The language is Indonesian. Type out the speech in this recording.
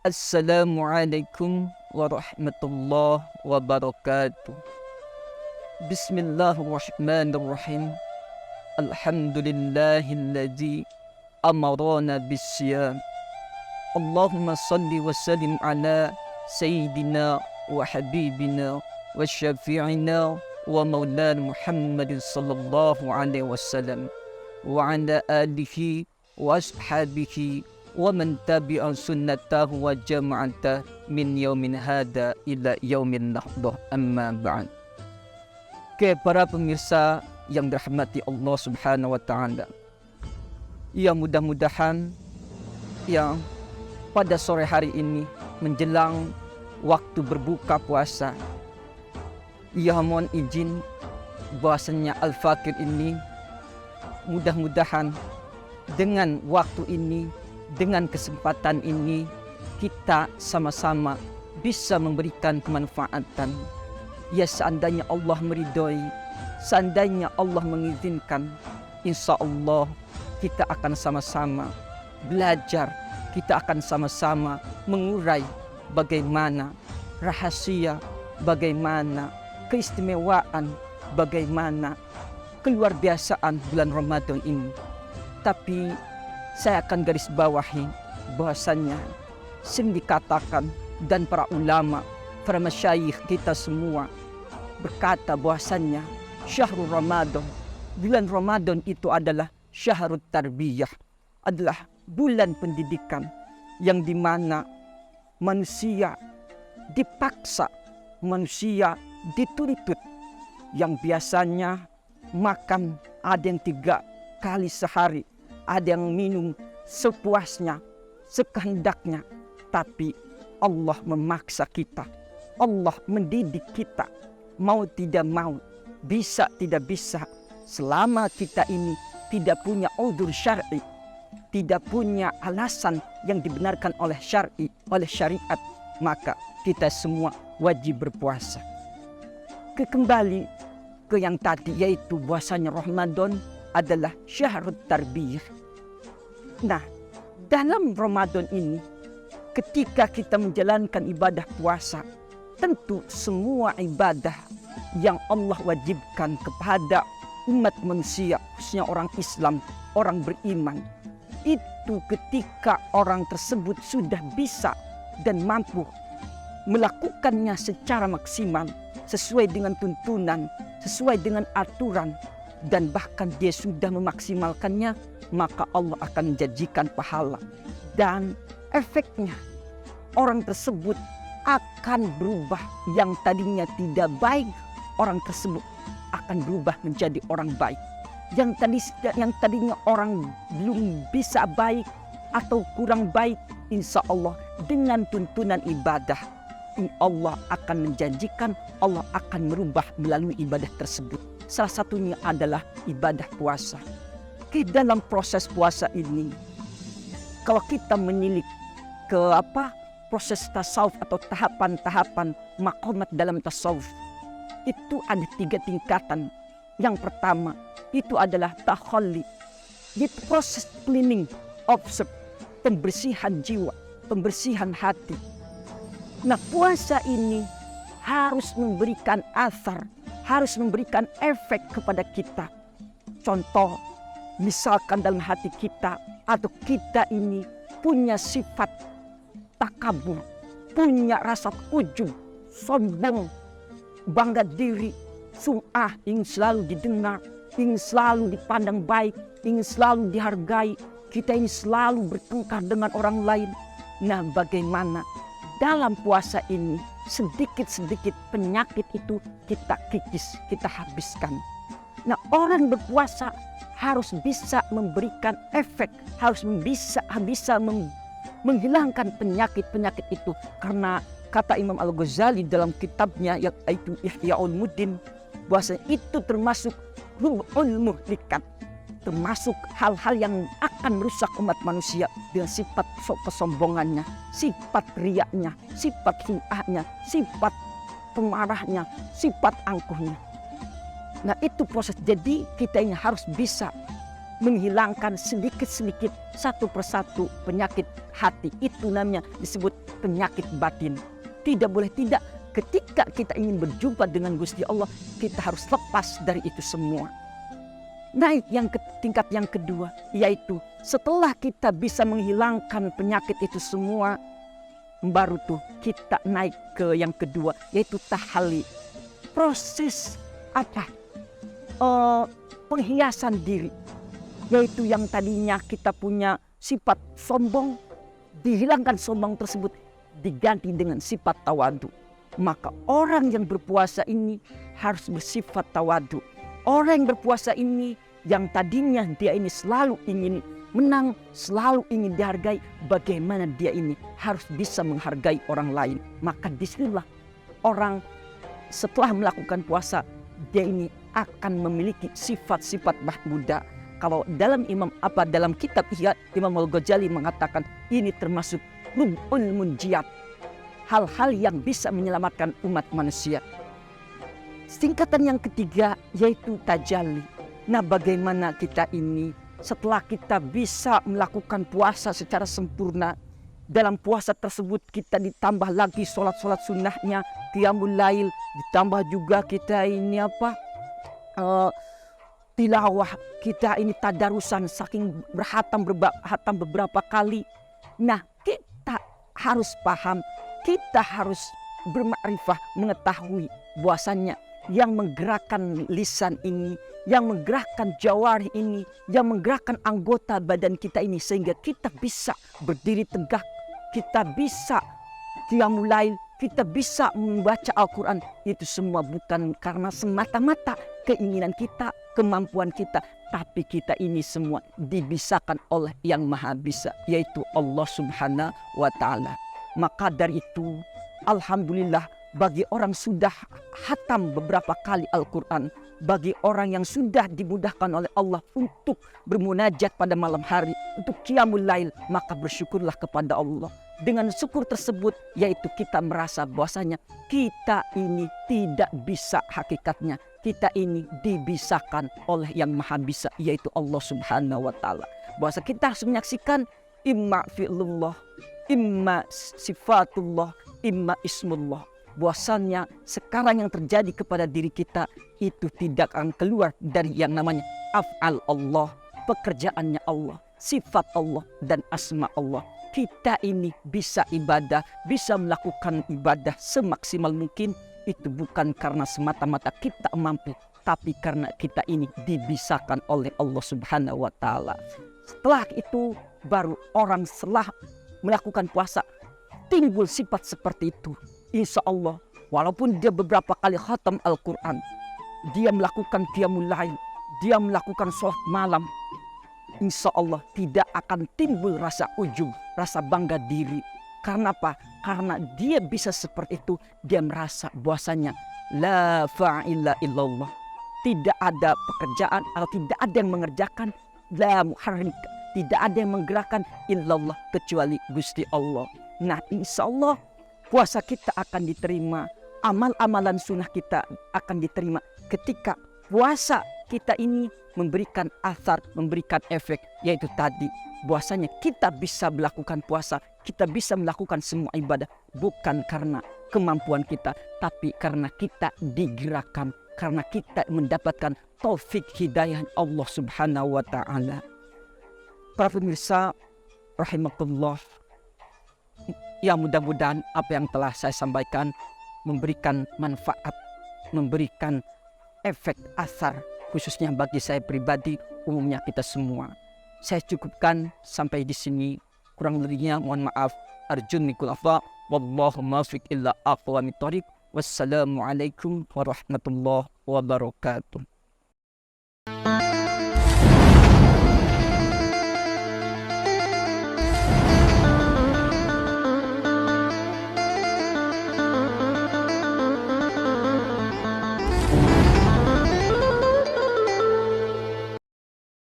Assalamualaikum warahmatullahi wabarakatuh. Bismillahirrahmanirrahim. Alhamdulillahilladzi amarana bisyam. Allahumma salli wa sallim ala sayyidina wa habibina wa syafi'ina wa maulana Muhammad sallallahu alaihi wasallam wa ala alihi wa ashabihi wa man tabi'a sunnatahu wa jama'ata min yaumin hada ila yaumin nahdah, amma ba'd. Ke para pemirsa yang dirahmati Allah Subhanahu wa taala, ya mudah-mudahan yang pada sore hari ini menjelang waktu berbuka puasa, ya mohon izin bahwasanya Al-Fakir ini mudah-mudahan dengan waktu ini, dengan kesempatan ini, kita sama-sama bisa memberikan kemanfaatan. Ya, seandainya Allah meridhoi, seandainya Allah mengizinkan, insya Allah kita akan sama-sama belajar, kita akan sama-sama mengurai bagaimana rahasia, bagaimana keistimewaan, bagaimana keluar biasaan bulan Ramadan ini. Tapi saya akan garis bawahi bahwasannya sering dikatakan dan para ulama, para masyayikh kita semua berkata bahwasannya syahrul Ramadan, bulan Ramadan itu adalah syahrul tarbiyah, adalah bulan pendidikan yang dimana manusia dipaksa, manusia dituntut, yang biasanya makan ada yang 3 kali sehari, ada yang minum sepuasnya, sekehendaknya. Tapi Allah memaksa kita, Allah mendidik kita, mau tidak mau, bisa tidak bisa, selama kita ini tidak punya udzur syar'i, tidak punya alasan yang dibenarkan oleh syar'i, oleh syariat, maka kita semua wajib berpuasa. Kembali ke yang tadi, yaitu bahwasanya Ramadan adalah syahrul tarbiyah. Nah, dalam Ramadan ini, ketika kita menjalankan ibadah puasa, tentu semua ibadah yang Allah wajibkan kepada umat manusia, khususnya orang Islam, orang beriman, itu ketika orang tersebut sudah bisa dan mampu melakukannya secara maksimal, sesuai dengan tuntunan, sesuai dengan aturan, dan bahkan dia sudah memaksimalkannya, maka Allah akan menjanjikan pahala. Dan efeknya orang tersebut akan berubah. Yang tadinya tidak baik, orang tersebut akan berubah menjadi orang baik. Yang tadinya orang belum bisa baik atau kurang baik, insya Allah dengan tuntunan ibadah, Allah akan menjanjikan, Allah akan merubah melalui ibadah tersebut. Salah satunya adalah ibadah puasa. Ke dalam proses puasa ini, kalau kita menilik ke proses tasawuf atau tahapan-tahapan maqamat dalam tasawuf, itu ada 3 tingkatan. Yang pertama itu adalah takhalli, yaitu proses cleaning of pembersihan jiwa, pembersihan hati. Nah, puasa ini harus memberikan asar, harus memberikan efek kepada kita. Contoh, misalkan dalam hati kita atau kita ini punya sifat takabur, punya rasa ujub, sombong, bangga diri, sum'ah, ingin selalu didengar, ingin selalu dipandang baik, ingin selalu dihargai, kita ini selalu bertengkar dengan orang lain. Nah, bagaimana dalam puasa ini sedikit-sedikit penyakit itu kita kikis, kita habiskan. Nah, orang berpuasa harus bisa memberikan efek, harus bisa menghilangkan penyakit-penyakit itu. Karena kata Imam Al-Ghazali dalam kitabnya yaitu Ihya Ulumuddin, bahwa itu termasuk rub'ul muhlikat, termasuk hal-hal yang akan merusak umat manusia dengan sifat kesombongannya, sifat riaknya, sifat sum'ahnya, sifat pemarahnya, sifat angkuhnya. Nah, itu proses. Jadi kita ini harus bisa menghilangkan sedikit-sedikit satu persatu penyakit hati. Itu namanya disebut penyakit batin. Tidak boleh tidak, ketika kita ingin berjumpa dengan Gusti Allah, kita harus lepas dari itu semua. Naik tingkat yang kedua, yaitu setelah kita bisa menghilangkan penyakit itu semua, baru tuh kita naik ke yang kedua, yaitu tahalli. Proses apa? Penghiasan diri, yaitu yang tadinya kita punya sifat sombong, dihilangkan sombong tersebut, diganti dengan sifat tawadu. Maka orang yang berpuasa ini harus bersifat tawadu. Orang yang berpuasa ini yang tadinya dia ini selalu ingin menang, selalu ingin dihargai, bagaimana dia ini harus bisa menghargai orang lain. Maka disinilah orang setelah melakukan puasa, dia ini akan memiliki sifat-sifat mahmudah. Kalau dalam kitab Ihya, Imam Al-Ghazali mengatakan ini termasuk rub'ul munjiyat, hal-hal yang bisa menyelamatkan umat manusia. Tingkatan yang ketiga yaitu tajalli. Nah, bagaimana kita ini setelah kita bisa melakukan puasa secara sempurna, dalam puasa tersebut kita ditambah lagi sholat-sholat sunnahnya, qiyamul lail, ditambah juga kita ini tilawah, kita ini tadarusan saking berhatam beberapa kali. Nah, kita harus paham, kita harus bermakrifah, mengetahui bahwasannya yang menggerakkan lisan ini, yang menggerakkan jawarih ini, yang menggerakkan anggota badan kita ini sehingga kita bisa berdiri tegak, kita bisa qiyamul lail, kita bisa membaca Al-Quran. Itu semua bukan karena semata-mata keinginan kita, kemampuan kita, tapi kita ini semua dibisakan oleh yang maha bisa, yaitu Allah Subhanahu wa Ta'ala. Maka dari itu, alhamdulillah, bagi orang sudah hatam beberapa kali Al-Quran, bagi orang yang sudah dimudahkan oleh Allah untuk bermunajat pada malam hari, untuk qiyamul lail, maka bersyukurlah kepada Allah. Dengan syukur tersebut, yaitu kita merasa bahwasanya kita ini tidak bisa hakikatnya, kita ini dibisakan oleh yang maha bisa, yaitu Allah Subhanahu wa Ta'ala. Bahwa kita harus menyaksikan imma fi'lullah, imma sifatullah, imma ismullah. Bahwasannya sekarang yang terjadi kepada diri kita itu tidak akan keluar dari yang namanya af'al Allah, pekerjaannya Allah, sifat Allah dan asma Allah. Kita ini bisa ibadah, bisa melakukan ibadah semaksimal mungkin, itu bukan karena semata-mata kita mampu, tapi karena kita ini dibisakan oleh Allah Subhanahu wa Ta'ala. Setelah itu baru orang setelah melakukan puasa timbul sifat seperti itu. Insya Allah, walaupun dia beberapa kali khatam Al-Quran, dia melakukan qiyamul lail, dia melakukan sholat malam, insya Allah tidak akan timbul rasa ujub, rasa bangga diri. Karena apa? Karena dia bisa seperti itu, dia merasa bahwasanya la fa'ila illallah, tidak ada pekerjaan atau tidak ada yang mengerjakan, la muharrik, tidak ada yang menggerakkan illallah kecuali Gusti Allah. Nah, insya Allah puasa kita akan diterima, amal-amalan sunnah kita akan diterima ketika puasa kita ini memberikan athar, memberikan efek, yaitu tadi bahwasanya kita bisa melakukan puasa, kita bisa melakukan semua ibadah bukan karena kemampuan kita, tapi karena kita digerakkan, karena kita mendapatkan taufik hidayah Allah Subhanahu wa Ta'ala. Para pemirsa rahimakumullah, ya mudah-mudahan apa yang telah saya sampaikan memberikan manfaat, memberikan efek asar, khususnya bagi saya pribadi, umumnya kita semua. Saya cukupkan sampai di sini. Kurang lebihnya mohon maaf. Arjun mikul afa. Wallahu muwaffiq illa aqwamit thoriq. Wassalamualaikum warahmatullahi wabarakatuh.